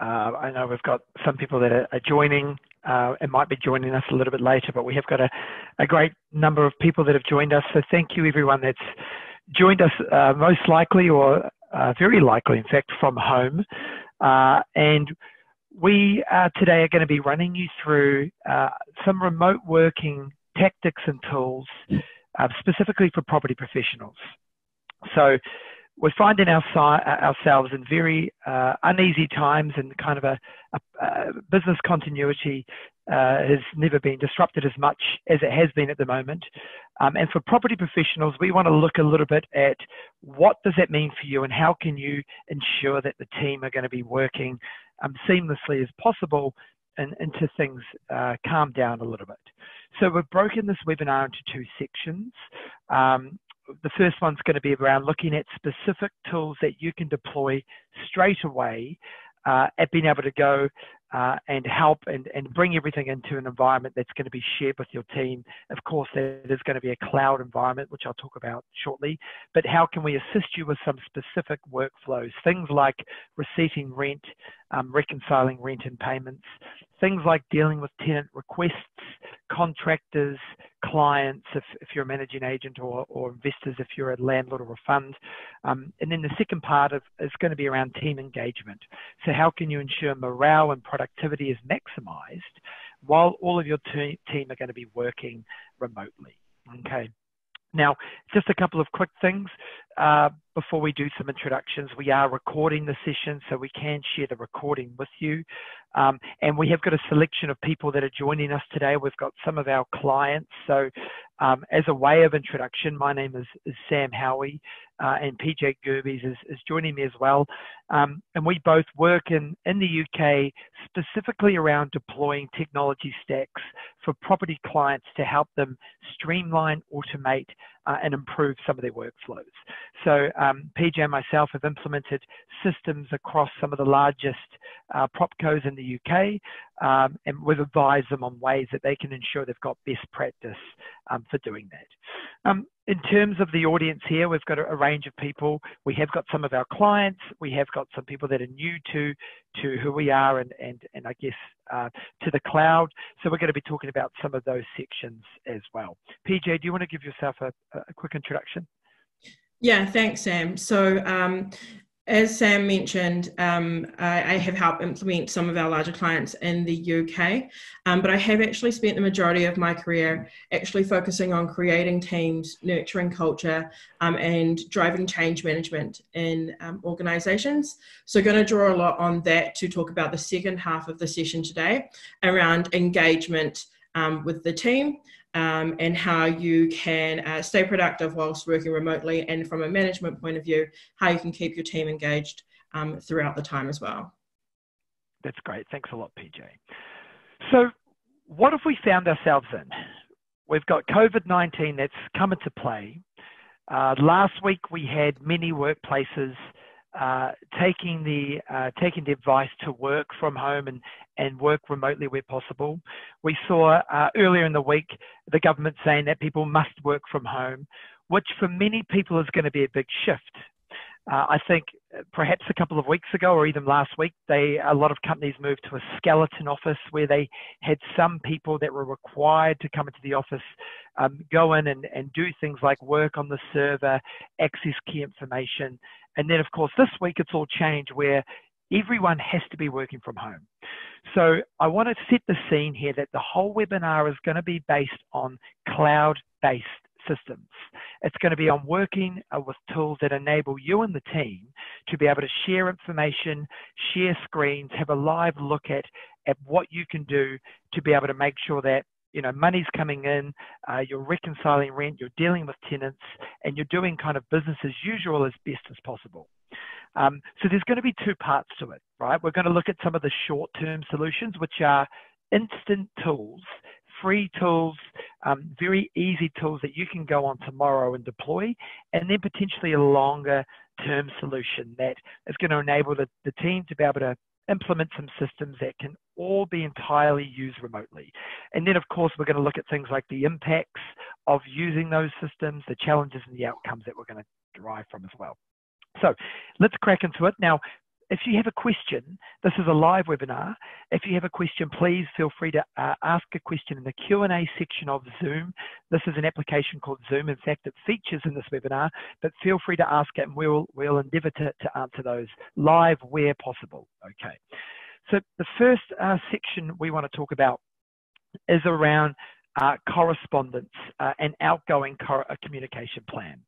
I know we've got some people that are joining and might be joining us a little bit later, but we have got a great number of people that have joined us. So thank you everyone that's joined us most likely or very likely, in fact, from home. And we today are going to be running you through some remote working tactics and tools specifically for property professionals. So we're finding ourselves in very uneasy times, and kind of a business continuity has never been disrupted as much as it has been at the moment. And for property professionals, we want to look a little bit at what does that mean for you, and how can you ensure that the team are going to be working seamlessly as possible until things calm down a little bit. So we've broken this webinar into two sections. The first one's going to be around looking at specific tools that you can deploy straight away at being able to go and help and bring everything into an environment that's going to be shared with your team. Of course, there is going to be a cloud environment, which I'll talk about shortly, but how can we assist you with some specific workflows, things like receiving rent, reconciling rent and payments, things like dealing with tenant requests, contractors, clients, if you're a managing agent, or investors if you're a landlord or a fund. And then the second part is going to be around team engagement. So how can you ensure morale and productivity is maximized while all of your team are going to be working remotely? Okay. Now, just a couple of quick things before we do some introductions. We are recording the session, so we can share the recording with you. And we have got a selection of people that are joining us today. We've got some of our clients. So as a way of introduction, my name is Sam Howie, and PJ Gerbies is joining me as well. And we both work in the UK specifically around deploying technology stacks for property clients to help them streamline, automate, and improve some of their workflows. So PJ and myself have implemented systems across some of the largest propcos in the UK, and we've advised them on ways that they can ensure they've got best practice for doing that. In terms of the audience here, we've got a range of people. We have got some of our clients. We have got some people that are new to who we are and I guess to the cloud. So we're going to be talking about some of those sections as well. PJ, do you want to give yourself a quick introduction? Yeah, thanks, Sam. So as Sam mentioned, I have helped implement some of our larger clients in the UK, but I have actually spent the majority of my career actually focusing on creating teams, nurturing culture, and driving change management in organisations. So going to draw a lot on that to talk about the second half of the session today around engagement with the team. And how you can stay productive whilst working remotely, and from a management point of view, how you can keep your team engaged throughout the time as well. That's great. Thanks a lot, PJ. So what have we found ourselves in? We've got COVID-19 that's come into play. Last week, we had many workplaces taking the advice to work from home and work remotely where possible. We saw earlier in the week the government saying that people must work from home, which for many people is going to be a big shift. I think perhaps a couple of weeks ago or even last week, a lot of companies moved to a skeleton office where they had some people that were required to come into the office, go in and do things like work on the server, access key information. And then, of course, this week it's all changed where everyone has to be working from home. So I want to set the scene here that the whole webinar is going to be based on cloud-based systems. It's going to be on working with tools that enable you and the team to be able to share information, share screens, have a live look at what you can do to be able to make sure that money's coming in, you're reconciling rent, you're dealing with tenants, and you're doing kind of business as usual as best as possible. So there's going to be two parts to it, right? We're going to look at some of the short-term solutions, which are instant tools, free tools, very easy tools that you can go on tomorrow and deploy, and then potentially a longer-term solution that is going to enable the team to be able to implement some systems that can all be entirely used remotely. And then, of course, we're going to look at things like the impacts of using those systems, the challenges and the outcomes that we're going to derive from as well. So let's crack into it. Now, if you have a question, this is a live webinar. If you have a question, please feel free to ask a question in the Q&A section of Zoom. This is an application called Zoom. In fact, it features in this webinar, but feel free to ask it and we'll endeavour to answer those live where possible. Okay. So the first section we want to talk about is around correspondence and outgoing communication plans.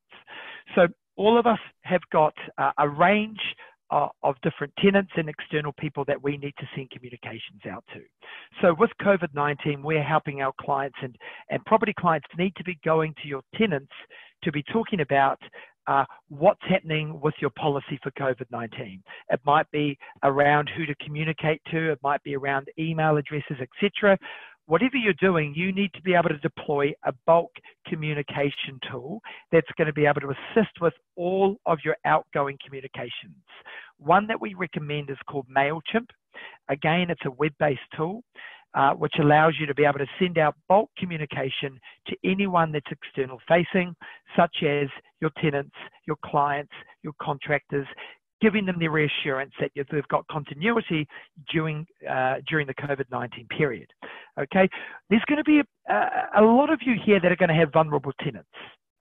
So all of us have got a range of different tenants and external people that we need to send communications out to. So with COVID-19, we're helping our clients, and property clients need to be going to your tenants to be talking about what's happening with your policy for COVID-19. It might be around who to communicate to, it might be around email addresses, etc. Whatever you're doing, you need to be able to deploy a bulk communication tool that's going to be able to assist with all of your outgoing communications. One that we recommend is called MailChimp. Again, it's a web-based tool which allows you to be able to send out bulk communication to anyone that's external facing, such as your tenants, your clients, your contractors, giving them the reassurance that they've got continuity during the COVID-19 period. Okay, there's going to be a lot of you here that are going to have vulnerable tenants.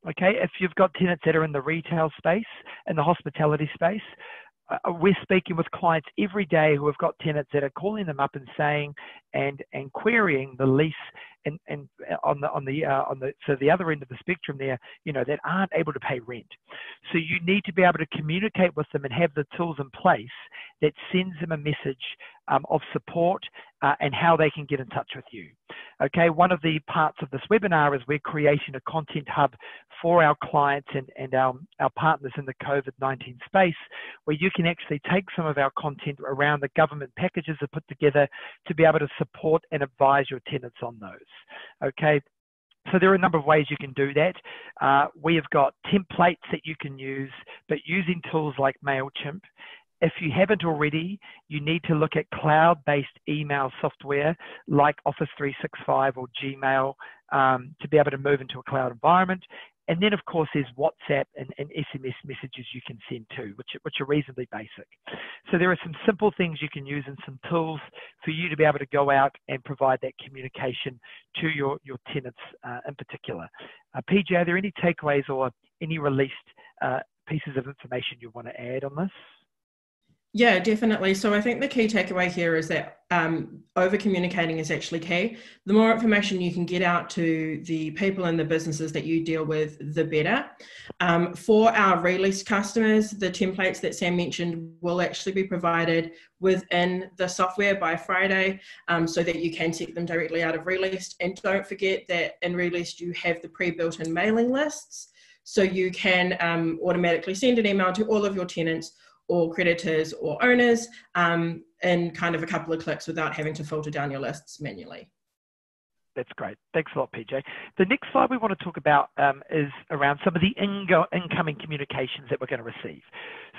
Okay, if you've got tenants that are in the retail space, in the hospitality space, we're speaking with clients every day who have got tenants that are calling them up and saying and querying the lease and on the other end of the spectrum there, you know, that aren't able to pay rent. So you need to be able to communicate with them and have the tools in place that sends them a message of support and how they can get in touch with you. Okay, one of the parts of this webinar is we're creating a content hub for our clients and our partners in the COVID-19 space, where you can actually take some of our content around the government packages that are put together to be able to support and advise your tenants on those. Okay, so there are a number of ways you can do that. We have got templates that you can use, but using tools like MailChimp. If you haven't already, you need to look at cloud-based email software like Office 365 or Gmail to be able to move into a cloud environment. And then, of course, there's WhatsApp and SMS messages you can send too, which are reasonably basic. So there are some simple things you can use and some tools for you to be able to go out and provide that communication to your tenants in particular. PJ, are there any takeaways or any released pieces of information you want to add on this? Yeah, definitely. So I think the key takeaway here is that over communicating is actually key. The more information you can get out to the people and the businesses that you deal with, the better. For our Re-Leased customers, the templates that Sam mentioned will actually be provided within the software by Friday so that you can set them directly out of Re-Leased. And don't forget that in Re-Leased you have the pre-built-in mailing lists, so you can automatically send an email to all of your tenants or creditors or owners in kind of a couple of clicks without having to filter down your lists manually. That's great. Thanks a lot, PJ. The next slide we want to talk about is around some of the incoming communications that we're going to receive.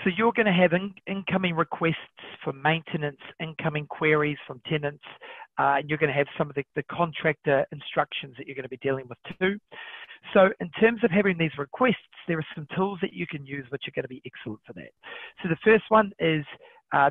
So you're going to have incoming requests for maintenance, incoming queries from tenants, and you're going to have some of the contractor instructions that you're going to be dealing with too. So in terms of having these requests, there are some tools that you can use which are going to be excellent for that. So the first one is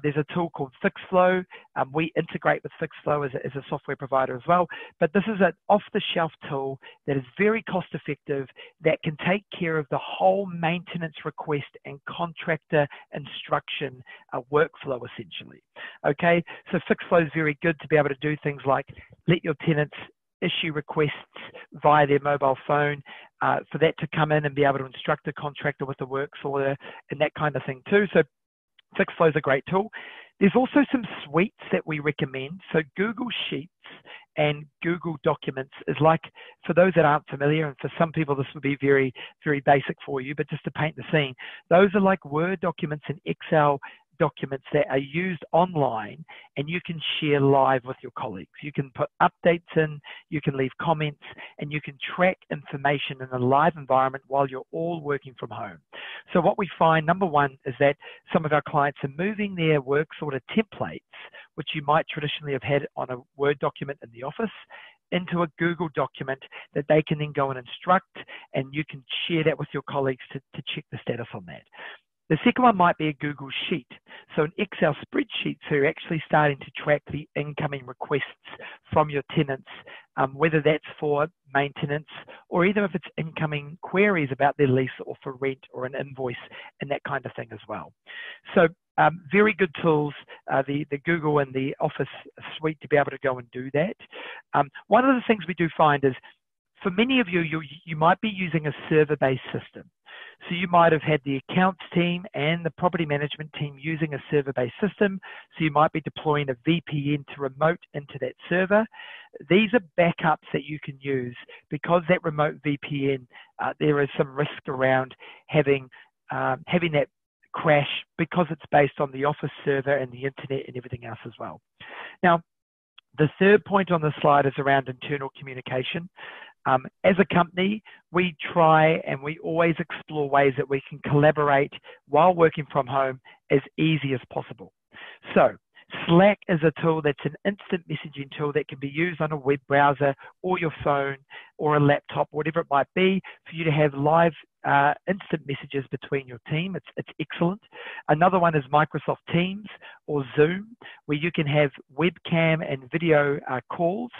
there's a tool called FixFlow. We integrate with FixFlow as a software provider as well, but this is an off-the-shelf tool that is very cost-effective, that can take care of the whole maintenance request and contractor instruction workflow essentially. Okay, so FixFlow is very good to be able to do things like let your tenants issue requests via their mobile phone for that to come in and be able to instruct the contractor with the works order and that kind of thing too. So FixFlow is a great tool. There's also some suites that we recommend. So Google Sheets and Google Documents is like, for those that aren't familiar, and for some people this would be very, very basic for you, but just to paint the scene, those are like Word documents and Excel documents that are used online and you can share live with your colleagues. You can put updates in, you can leave comments, and you can track information in a live environment while you're all working from home. So what we find, number one, is that some of our clients are moving their works order templates, which you might traditionally have had on a Word document in the office, into a Google document that they can then go and instruct, and you can share that with your colleagues to check the status on that. The second one might be a Google Sheet. So an Excel spreadsheet, so you're actually starting to track the incoming requests from your tenants, whether that's for maintenance or even if it's incoming queries about their lease or for rent or an invoice and that kind of thing as well. So very good tools, the Google and the Office suite to be able to go and do that. One of the things we do find is for many of you, you might be using a server-based system. So you might have had the accounts team and the property management team using a server-based system. So you might be deploying a VPN to remote into that server. These are backups that you can use because that remote VPN, there is some risk around having that crash because it's based on the Office server and the internet and everything else as well. Now, the third point on the slide is around internal communication. As a company, we try and we always explore ways that we can collaborate while working from home as easy as possible. So Slack is a tool that's an instant messaging tool that can be used on a web browser or your phone or a laptop, whatever it might be, for you to have live instant messages between your team. It's excellent. Another one is Microsoft Teams or Zoom, where you can have webcam and video calls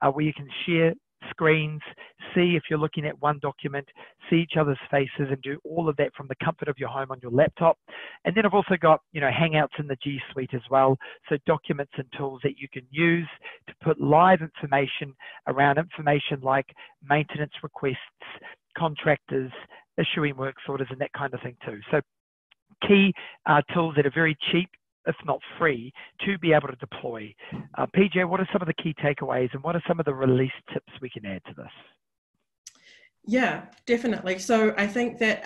where you can share screens, see if you're looking at one document, see each other's faces and do all of that from the comfort of your home on your laptop. And then I've also got, Hangouts in the G Suite as well. So documents and tools that you can use to put live information around information like maintenance requests, contractors, issuing work orders and that kind of thing too. So key tools that are very cheap, if not free, to be able to deploy. PJ, what are some of the key takeaways and what are some of the release tips we can add to this? Yeah, definitely. So I think that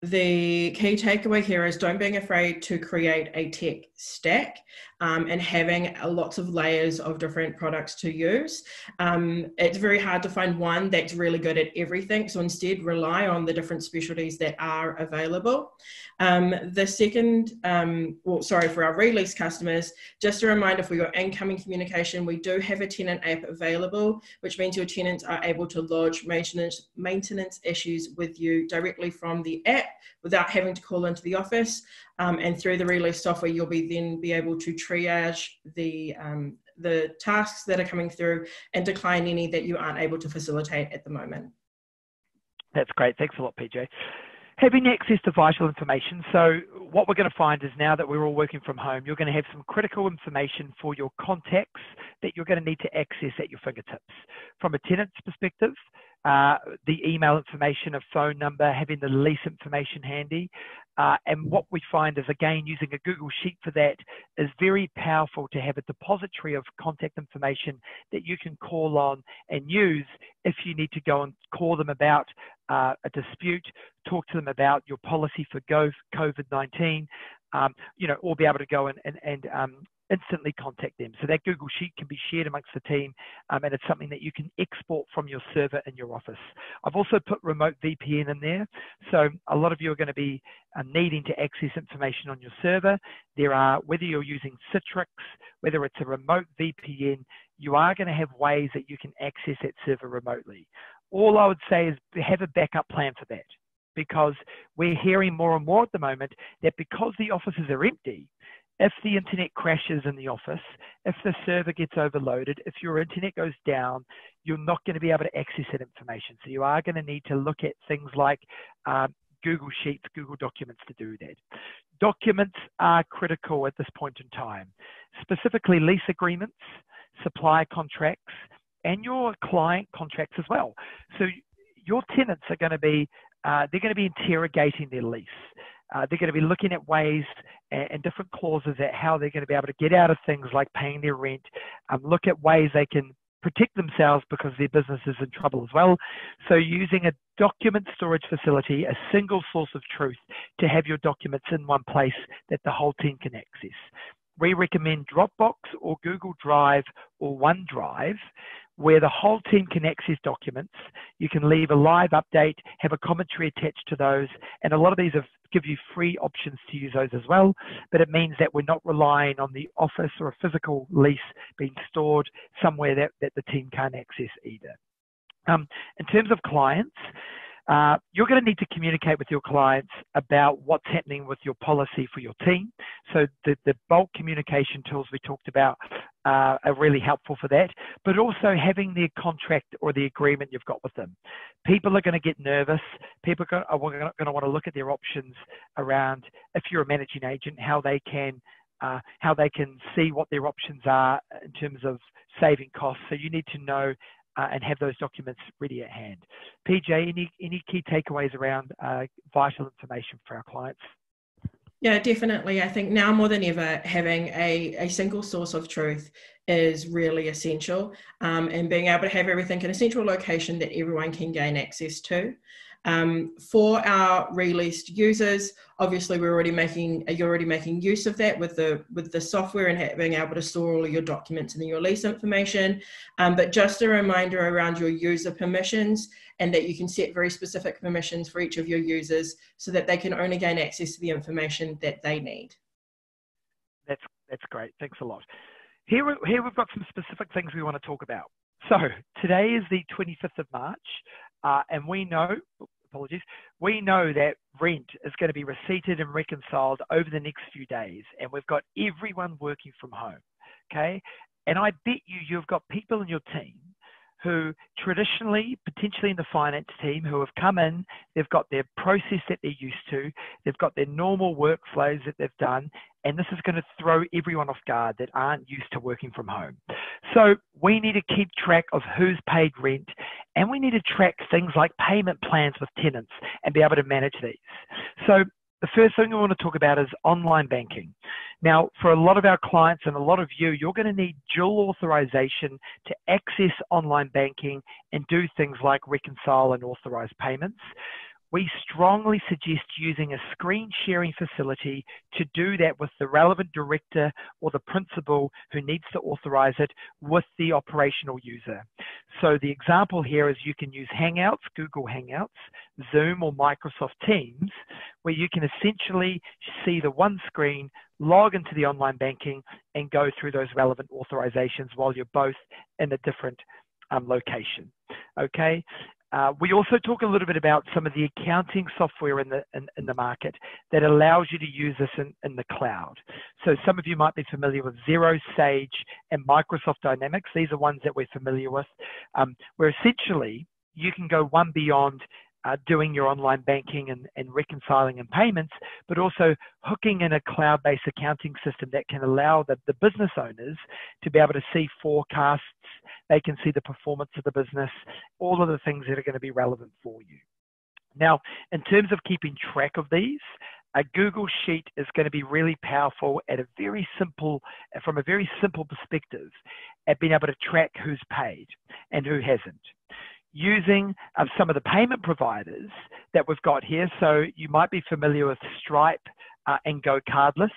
the key takeaway here is don't being afraid to create a tech stack and having lots of layers of different products to use. It's very hard to find one that's really good at everything. So instead rely on the different specialties that are available. The second, for our Re-Leased customers, just a reminder for your incoming communication, we do have a tenant app available, which means your tenants are able to lodge maintenance issues with you directly from the app without having to call into the office. And through the Re-Leased software, you'll then be able to triage the tasks that are coming through and decline any that you aren't able to facilitate at the moment. That's great. Thanks a lot, PJ. Having access to vital information. So what we're going to find is now that we're all working from home, you're going to have some critical information for your contacts that you're going to need to access at your fingertips. From a tenant's perspective, the email information, a phone number, having the lease information handy. And what we find is, again, using a Google Sheet for that is very powerful to have a depository of contact information that you can call on and use if you need to go and call them about a dispute, talk to them about your policy for COVID-19, or be able to go and instantly contact them. So that Google Sheet can be shared amongst the team, and it's something that you can export from your server in your office. I've also put remote VPN in there. So a lot of you are going to be needing to access information on your server. There are, whether you're using Citrix, whether it's a remote VPN, you are going to have ways that you can access that server remotely. All I would say is have a backup plan for that, because we're hearing more and more at the moment that because the offices are empty, if the internet crashes in the office, if the server gets overloaded, if your internet goes down, you're not going to be able to access that information. So you are going to need to look at things like Google Sheets, Google Documents to do that. Documents are critical at this point in time, specifically lease agreements, supplier contracts, and your client contracts as well. So your tenants are going to be, they're going to be interrogating their lease. They're going to be looking at ways and different clauses at how they're going to be able to get out of things like paying their rent, look at ways they can protect themselves because their business is in trouble as well. So using a document storage facility, a single source of truth to have your documents in one place that the whole team can access. We recommend Dropbox or Google Drive or OneDrive, where the whole team can access documents. You can leave a live update, have a commentary attached to those, and a lot of these give you free options to use those as well, but it means that we're not relying on the office or a physical lease being stored somewhere that the team can't access either. In terms of clients, you're going to need to communicate with your clients about what's happening with your policy for your team. So the bulk communication tools we talked about are really helpful for that, but also having the contract or the agreement you've got with them. People are going to get nervous. People are going to want to look at their options around, if you're a managing agent, how they can see what their options are in terms of saving costs. So you need to know and have those documents ready at hand. PJ, any key takeaways around vital information for our clients? Yeah, definitely. I think now more than ever, having a single source of truth is really essential, and being able to have everything in a central location that everyone can gain access to. For our Re-Leased users, obviously you're already making use of that with the software and being able to store all of your documents and your lease information. But just a reminder around your user permissions, and that you can set very specific permissions for each of your users so that they can only gain access to the information that they need. That's great. Thanks a lot. Here we've got some specific things we want to talk about. So today is the 25th of March, and we know that rent is going to be receipted and reconciled over the next few days, and we've got everyone working from home, okay? And I bet you've got people in your team who traditionally, potentially in the finance team, who have come in, they've got their process that they're used to, they've got their normal workflows that they've done, and this is going to throw everyone off guard that aren't used to working from home. So we need to keep track of who's paid rent, and we need to track things like payment plans with tenants and be able to manage these. So the first thing we want to talk about is online banking. Now, for a lot of our clients and a lot of you're going to need dual authorization to access online banking and do things like reconcile and authorize payments. We strongly suggest using a screen sharing facility to do that with the relevant director or the principal who needs to authorize it with the operational user. So the example here is you can use Hangouts, Google Hangouts, Zoom or Microsoft Teams, where you can essentially see the one screen, log into the online banking and go through those relevant authorizations while you're both in a different location, okay? We also talk a little bit about some of the accounting software in the market that allows you to use this in the cloud. So some of you might be familiar with Xero, Sage, and Microsoft Dynamics. These are ones that we're familiar with, where essentially you can go one beyond doing your online banking and reconciling and payments, but also hooking in a cloud-based accounting system that can allow the business owners to be able to see forecasts. They can see the performance of the business, all of the things that are going to be relevant for you. Now, in terms of keeping track of these, a Google Sheet is going to be really powerful from a very simple perspective at being able to track who's paid and who hasn't. Using some of the payment providers that we've got here. So you might be familiar with Stripe and Go Cardless.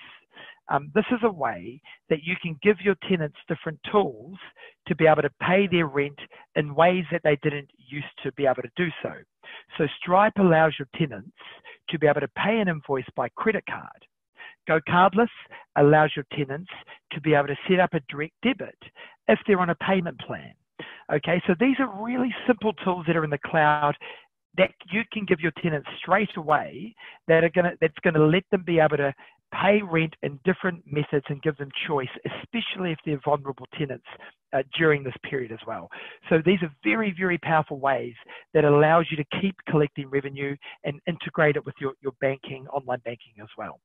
This is a way that you can give your tenants different tools to be able to pay their rent in ways that they didn't used to be able to do so. So Stripe allows your tenants to be able to pay an invoice by credit card. Go Cardless allows your tenants to be able to set up a direct debit if they're on a payment plan. Okay, so these are really simple tools that are in the cloud that you can give your tenants straight away that's going to let them be able to pay rent in different methods and give them choice, especially if they're vulnerable tenants during this period as well. So these are very, very powerful ways that allows you to keep collecting revenue and integrate it with your banking, online banking as well.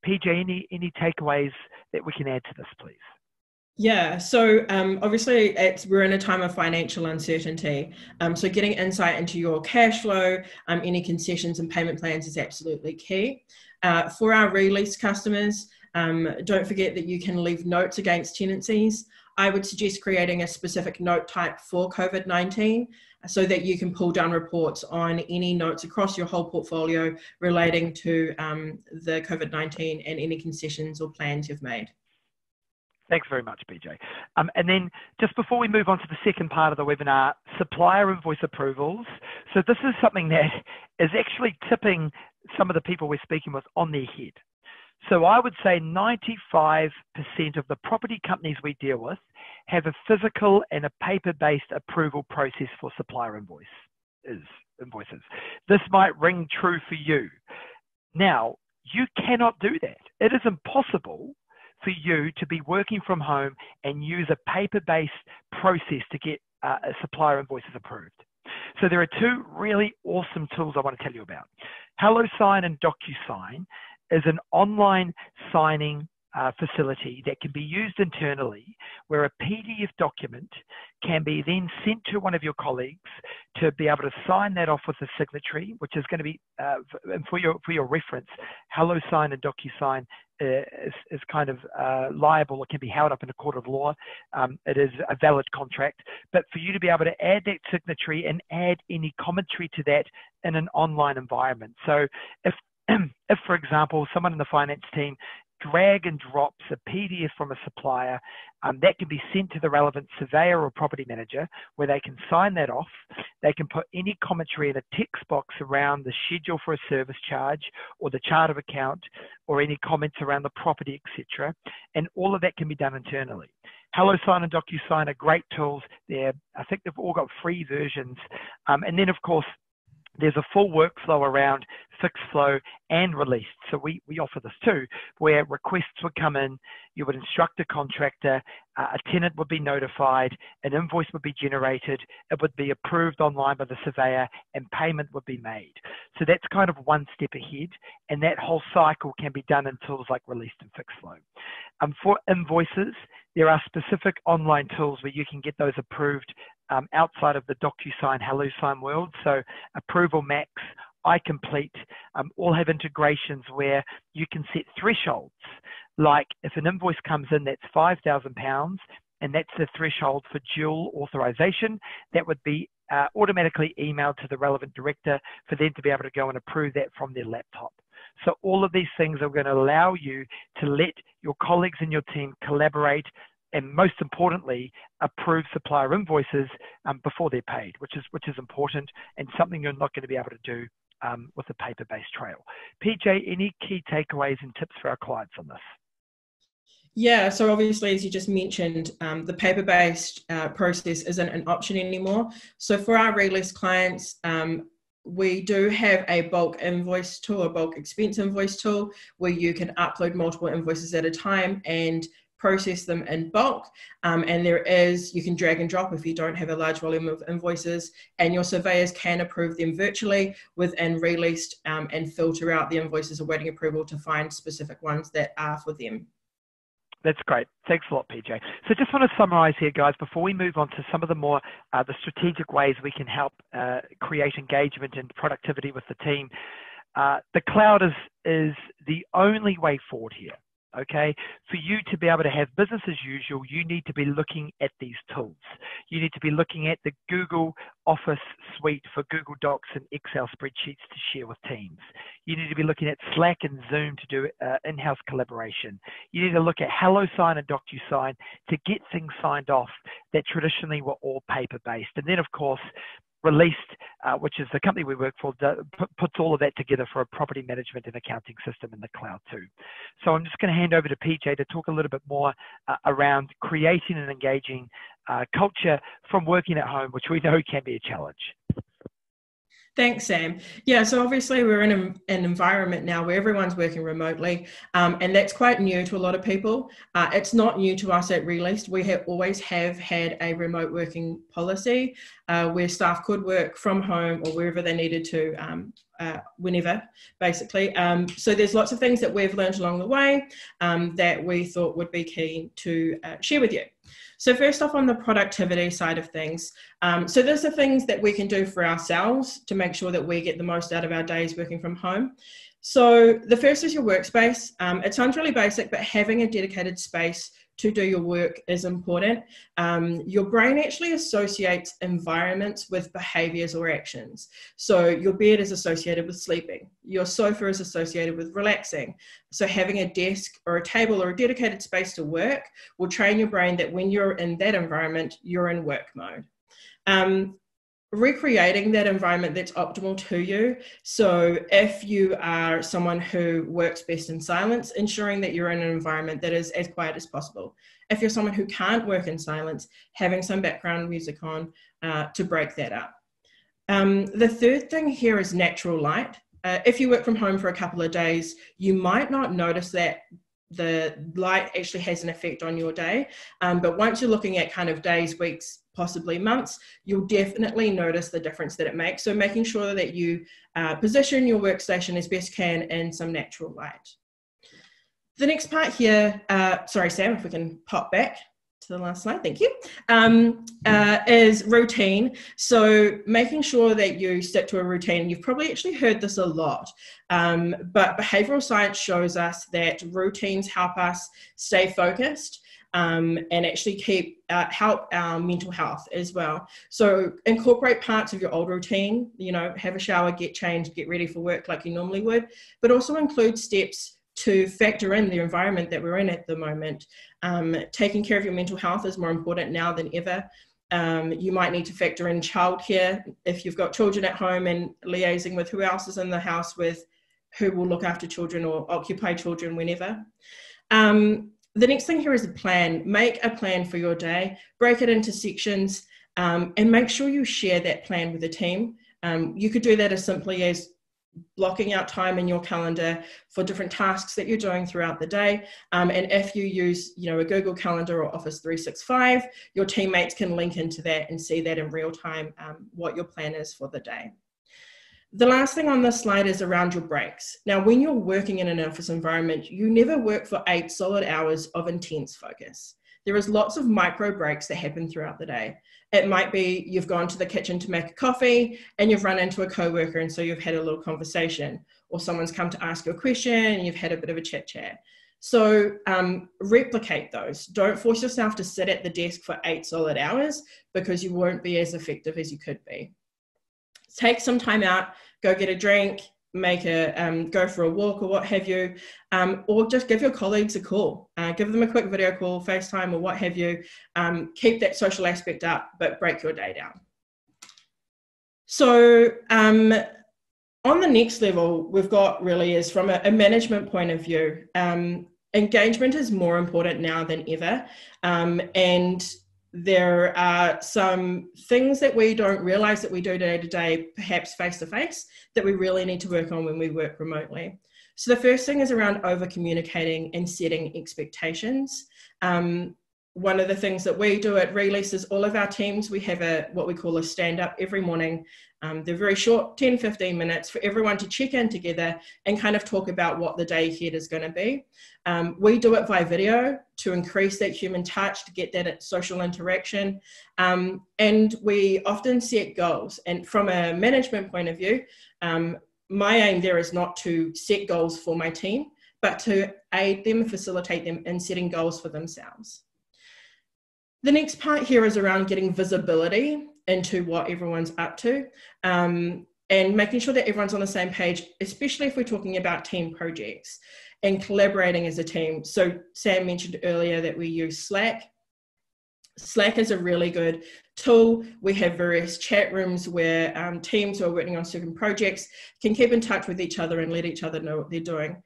PJ, any takeaways that we can add to this, please? Yeah, so obviously we're in a time of financial uncertainty. So getting insight into your cash flow, any concessions and payment plans is absolutely key. For our Re-Leased customers, don't forget that you can leave notes against tenancies. I would suggest creating a specific note type for COVID-19 so that you can pull down reports on any notes across your whole portfolio relating to the COVID-19 and any concessions or plans you've made. Thanks very much, PJ. And then just before we move on to the second part of the webinar, supplier invoice approvals. So this is something that is actually tipping some of the people we're speaking with on their head. So I would say 95% of the property companies we deal with have a physical and a paper-based approval process for supplier invoice. invoices. This might ring true for you. Now, you cannot do that. It is impossible for you to be working from home and use a paper-based process to get supplier invoices approved. So there are two really awesome tools I want to tell you about. HelloSign and DocuSign is an online signing facility that can be used internally, where a PDF document can be then sent to one of your colleagues to be able to sign that off with a signatory, which is going to be, and for your reference, HelloSign and DocuSign is kind of liable. It can be held up in a court of law. It is a valid contract, but for you to be able to add that signatory and add any commentary to that in an online environment. So if for example, someone in the finance team drag and drops a PDF from a supplier, that can be sent to the relevant surveyor or property manager, where they can sign that off. They can put any commentary in a text box around the schedule for a service charge or the chart of account, or any comments around the property, etc. And all of that can be done internally. HelloSign and DocuSign are great tools. I think they've all got free versions. And then, of course, there's a full workflow around fixed flow and released. So we offer this too, where requests would come in, you would instruct a contractor, a tenant would be notified, an invoice would be generated, it would be approved online by the surveyor, and payment would be made. So that's kind of one step ahead, and that whole cycle can be done in tools like released and fixed flow. For invoices, there are specific online tools where you can get those approved outside of the DocuSign, HelloSign world. So Approval Max, iComplete, all have integrations where you can set thresholds. Like if an invoice comes in that's £5,000 and that's the threshold for dual authorization, that would be automatically emailed to the relevant director for them to be able to go and approve that from their laptop. So all of these things are going to allow you to let your colleagues in your team collaborate, and most importantly, approve supplier invoices before they're paid, which is important and something you're not going to be able to do with a paper-based trail. PJ, any key takeaways and tips for our clients on this? Yeah, so obviously, as you just mentioned, the paper-based process isn't an option anymore. So for our Re-Leased clients, we do have a bulk invoice tool, a bulk expense invoice tool, where you can upload multiple invoices at a time and process them in bulk. And you can drag and drop if you don't have a large volume of invoices, and your surveyors can approve them virtually within Re-Leased and filter out the invoices awaiting approval to find specific ones that are for them. That's great. Thanks a lot, PJ. So just want to summarize here, guys, before we move on to some of the more the strategic ways we can help create engagement and productivity with the team. The cloud is the only way forward here. Okay, for you to be able to have business as usual, you need to be looking at these tools. You need to be looking at the Google Office suite for Google Docs and Excel spreadsheets to share with teams. You need to be looking at Slack and Zoom to do in-house collaboration. You need to look at HelloSign and DocuSign to get things signed off that traditionally were all paper-based. And then, of course, Re-Leased, which is the company we work for, puts all of that together for a property management and accounting system in the cloud too. So I'm just going to hand over to PJ to talk a little bit more around creating an engaging culture from working at home, which we know can be a challenge. Thanks, Sam. Yeah, so obviously we're in an environment now where everyone's working remotely, and that's quite new to a lot of people. It's not new to us at Re-Leased. We always have had a remote working policy where staff could work from home or wherever they needed to, whenever, basically. So there's lots of things that we've learned along the way that we thought would be key to share with you. So first off, on the productivity side of things, so those are things that we can do for ourselves to make sure that we get the most out of our days working from home. So the first is your workspace. It sounds really basic, but having a dedicated space to do your work is important. Your brain actually associates environments with behaviors or actions. So your bed is associated with sleeping. Your sofa is associated with relaxing. So having a desk or a table or a dedicated space to work will train your brain that when you're in that environment, you're in work mode. Recreating that environment that's optimal to you. So if you are someone who works best in silence, ensuring that you're in an environment that is as quiet as possible. If you're someone who can't work in silence, having some background music on to break that up. The third thing here is natural light. If you work from home for a couple of days, you might not notice that the light actually has an effect on your day. But once you're looking at kind of days, weeks, possibly months, you'll definitely notice the difference that it makes. So making sure that you position your workstation as best can in some natural light. The next part here, sorry, Sam, if we can pop back to the last slide, thank you, is routine. So making sure that you stick to a routine. You've probably actually heard this a lot, but behavioral science shows us that routines help us stay focused and actually help our mental health as well. So incorporate parts of your old routine, have a shower, get changed, get ready for work like you normally would, but also include steps to factor in the environment that we're in at the moment. Taking care of your mental health is more important now than ever. You might need to factor in childcare if you've got children at home, and liaising with who else is in the house with who will look after children or occupy children whenever. The next thing here is a plan. Make a plan for your day, break it into sections, and make sure you share that plan with the team. You could do that as simply as blocking out time in your calendar for different tasks that you're doing throughout the day. And if you use, a Google Calendar or Office 365, your teammates can link into that and see that in real time, what your plan is for the day. The last thing on this slide is around your breaks. Now, when you're working in an office environment, you never work for 8 solid hours of intense focus. There is lots of micro breaks that happen throughout the day. It might be you've gone to the kitchen to make a coffee and you've run into a coworker, and so you've had a little conversation, or someone's come to ask you a question and you've had a bit of a chit chat. So replicate those. Don't force yourself to sit at the desk for 8 solid hours, because you won't be as effective as you could be. Take some time out, go get a drink, go for a walk or what have you, or just give your colleagues a call. Give them a quick video call, FaceTime or what have you. Keep that social aspect up, but break your day down. So on the next level, we've got really is from a management point of view. Engagement is more important now than ever. And there are some things that we don't realize that we do day to day, perhaps face to face, that we really need to work on when we work remotely. So the first thing is around over communicating and setting expectations. One of the things that we do at Re-Leased is all of our teams, we have what we call a stand up every morning. They're very short, 10, 15 minutes for everyone to check in together and kind of talk about what the day ahead is going to be. We do it via video to increase that human touch, to get that social interaction. And we often set goals. And from a management point of view, my aim there is not to set goals for my team, but to aid them, facilitate them in setting goals for themselves. The next part here is around getting visibility into what everyone's up to, and making sure that everyone's on the same page, especially if we're talking about team projects and collaborating as a team. So Sam mentioned earlier that we use Slack. Slack is a really good tool. We have various chat rooms where teams who are working on certain projects can keep in touch with each other and let each other know what they're doing.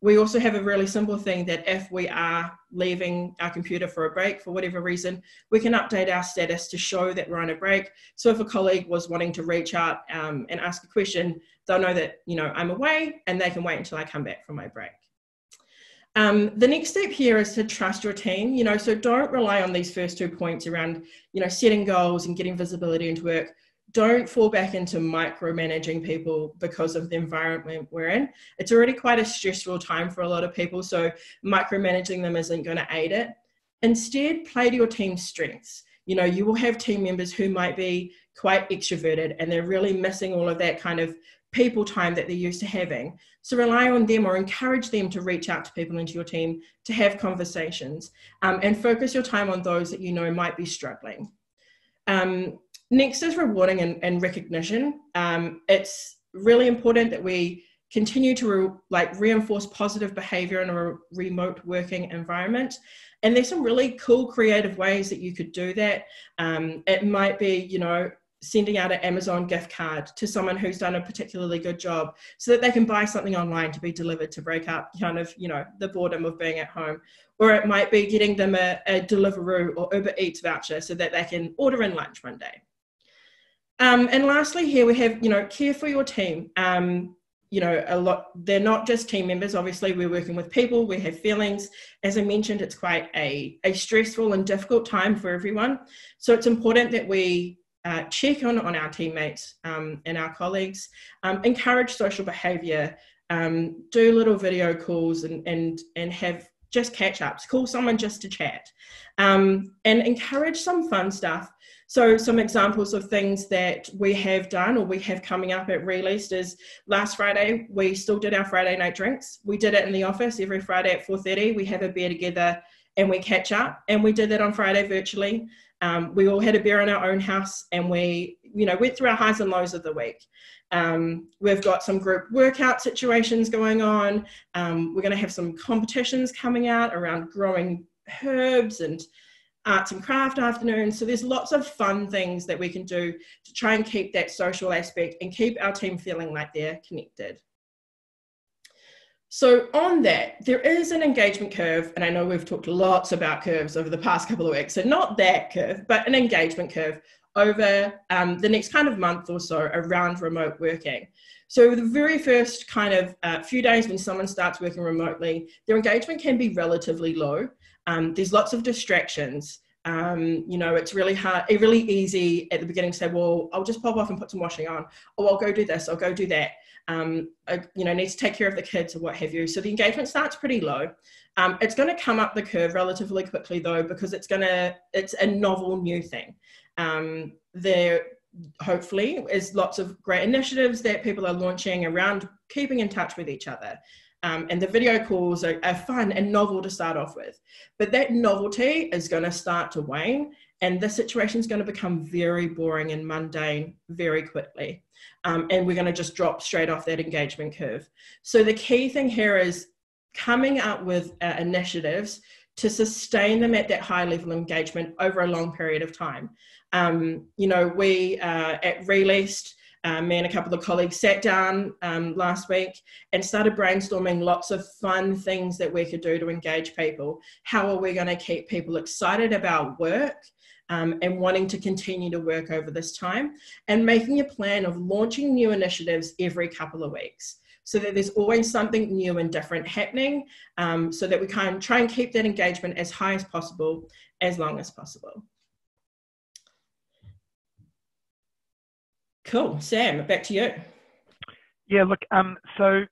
We also have a really simple thing that if we are leaving our computer for a break for whatever reason, we can update our status to show that we're on a break. So if a colleague was wanting to reach out and ask a question, they'll know that, I'm away and they can wait until I come back from my break. The next step here is to trust your team, so don't rely on these first 2 points around, setting goals and getting visibility into work. Don't fall back into micromanaging people because of the environment we're in. It's already quite a stressful time for a lot of people, so micromanaging them isn't going to aid it. Instead, play to your team's strengths. You will have team members who might be quite extroverted and they're really missing all of that kind of people time that they're used to having. So rely on them or encourage them to reach out to people into your team to have conversations, and focus your time on those that might be struggling. Next is rewarding and recognition. It's really important that we continue to reinforce positive behavior in a remote working environment. And there's some really cool creative ways that you could do that. It might be, sending out an Amazon gift card to someone who's done a particularly good job so that they can buy something online to be delivered to break up the boredom of being at home. Or it might be getting them a Deliveroo or Uber Eats voucher so that they can order in lunch one day. And lastly, here we have, care for your team. They're not just team members. Obviously, we're working with people, we have feelings. As I mentioned, it's quite a stressful and difficult time for everyone. So it's important that we check on our teammates and our colleagues, encourage social behavior, do little video calls and have just catch ups, call someone just to chat, and encourage some fun stuff. So some examples of things that we have done or we have coming up at Re-Leased is last Friday, we still did our Friday night drinks. We did it in the office every Friday at 4:30. We have a beer together and we catch up, and we did that on Friday virtually. We all had a beer in our own house, and we, went through our highs and lows of the week. We've got some group workout situations going on. We're going to have some competitions coming out around growing herbs and arts and craft afternoons. So there's lots of fun things that we can do to try and keep that social aspect and keep our team feeling like they're connected. So on that, there is an engagement curve, and I know we've talked lots about curves over the past couple of weeks, so not that curve, but an engagement curve over the next kind of month or so around remote working. So the very first kind of few days when someone starts working remotely, their engagement can be relatively low. There's lots of distractions. It's really hard, really easy at the beginning to say, well, I'll just pop off and put some washing on, or I'll go do this, I'll go do that. Need to take care of the kids or what have you. So the engagement starts pretty low. It's going to come up the curve relatively quickly though, because it's a novel new thing. There hopefully is lots of great initiatives that people are launching around keeping in touch with each other. And the video calls are fun and novel to start off with. But that novelty is going to start to wane, and the situation is going to become very boring and mundane very quickly. And we're going to just drop straight off that engagement curve. So the key thing here is coming up with initiatives to sustain them at that high level of engagement over a long period of time. We at Re-Leased, me and a couple of colleagues sat down last week and started brainstorming lots of fun things that we could do to engage people. How are we going to keep people excited about work and wanting to continue to work over this time, and making a plan of launching new initiatives every couple of weeks so that there's always something new and different happening, so that we can try and keep that engagement as high as possible, as long as possible. Cool. Sam, back to you. Yeah, look, so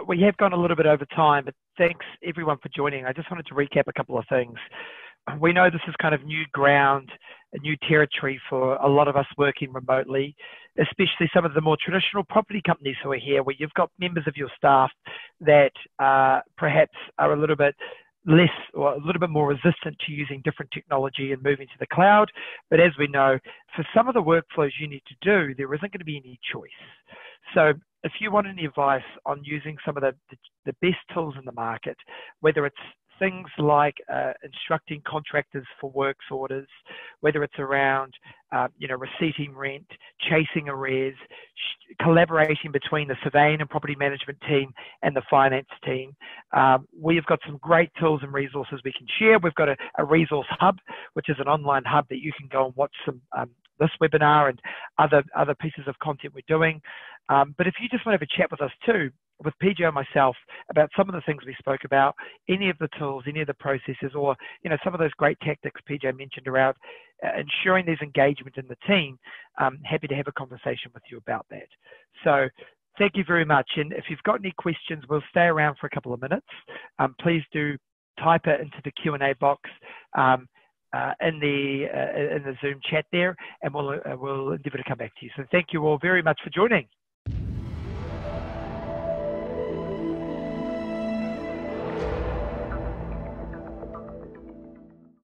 we have gone a little bit over time, but thanks everyone for joining. I just wanted to recap a couple of things. We know this is kind of new ground, a new territory for a lot of us working remotely, especially some of the more traditional property companies who are here, where you've got members of your staff that perhaps are a little bit less or a little bit more resistant to using different technology and moving to the cloud. But as we know, for some of the workflows you need to do, there isn't going to be any choice. So if you want any advice on using some of the best tools in the market, whether it's things like instructing contractors for works orders, whether it's around receipting rent, chasing arrears, collaborating between the surveying and property management team and the finance team. We've got some great tools and resources we can share. We've got a resource hub, which is an online hub that you can go and watch some this webinar and other pieces of content we're doing. But if you just want to have a chat with us too, with PJ and myself, about some of the things we spoke about, any of the tools, any of the processes, or some of those great tactics PJ mentioned around ensuring there's engagement in the team, happy to have a conversation with you about that. So thank you very much. And if you've got any questions, we'll stay around for a couple of minutes. Please do type it into the Q&A box in the Zoom chat there, and we'll endeavour to come back to you. So thank you all very much for joining.